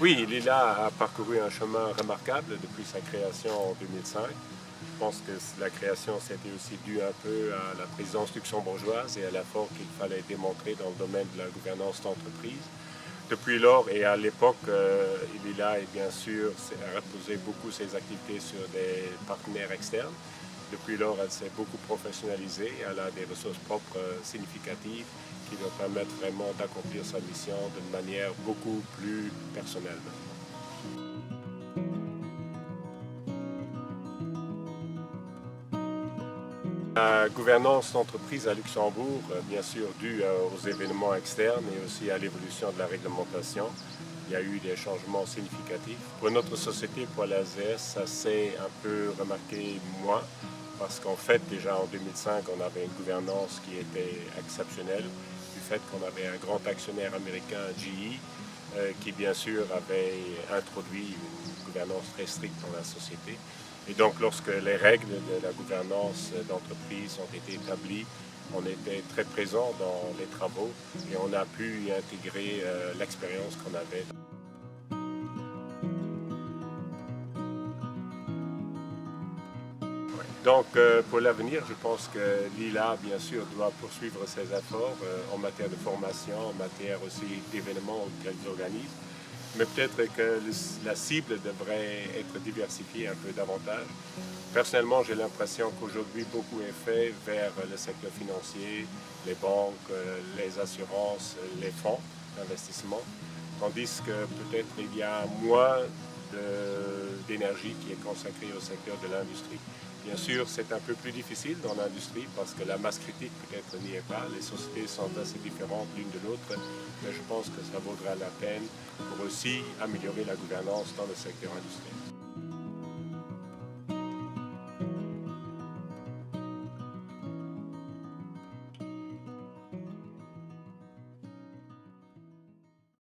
Oui, Lila a parcouru un chemin remarquable depuis sa création en 2005. Je pense que la création, c'était aussi dû un peu à la présidence luxembourgeoise et à l'effort qu'il fallait démontrer dans le domaine de la gouvernance d'entreprise. Depuis lors et à l'époque, Lila a bien sûr reposé beaucoup ses activités sur des partenaires externes. Depuis lors, elle s'est beaucoup professionnalisée, elle a des ressources propres significatives qui lui permettent vraiment d'accomplir sa mission d'une manière beaucoup plus personnelle. La gouvernance d'entreprise à Luxembourg, bien sûr, due aux événements externes et aussi à l'évolution de la réglementation, il y a eu des changements significatifs. Pour notre société, pour l'AZS, ça s'est un peu remarqué moins, parce qu'en fait, déjà en 2005, on avait une gouvernance qui était exceptionnelle, du fait qu'on avait un grand actionnaire américain, GE, qui bien sûr avait introduit une gouvernance très stricte dans la société. Et donc lorsque les règles de la gouvernance d'entreprise ont été établies, on était très présent dans les travaux et on a pu y intégrer l'expérience qu'on avait. Donc pour l'avenir, je pense que Lila, bien sûr, doit poursuivre ses efforts en matière de formation, en matière aussi d'événements qu'elle organise. Mais peut-être que la cible devrait être diversifiée un peu davantage. Personnellement, j'ai l'impression qu'aujourd'hui, beaucoup est fait vers le secteur financier, les banques, les assurances, les fonds d'investissement, tandis que peut-être il y a moins d'énergie qui est consacrée au secteur de l'industrie. Bien sûr, c'est un peu plus difficile dans l'industrie parce que la masse critique peut-être n'y est pas. Les sociétés sont assez différentes l'une de l'autre, mais je pense que ça vaudra la peine pour aussi améliorer la gouvernance dans le secteur industriel.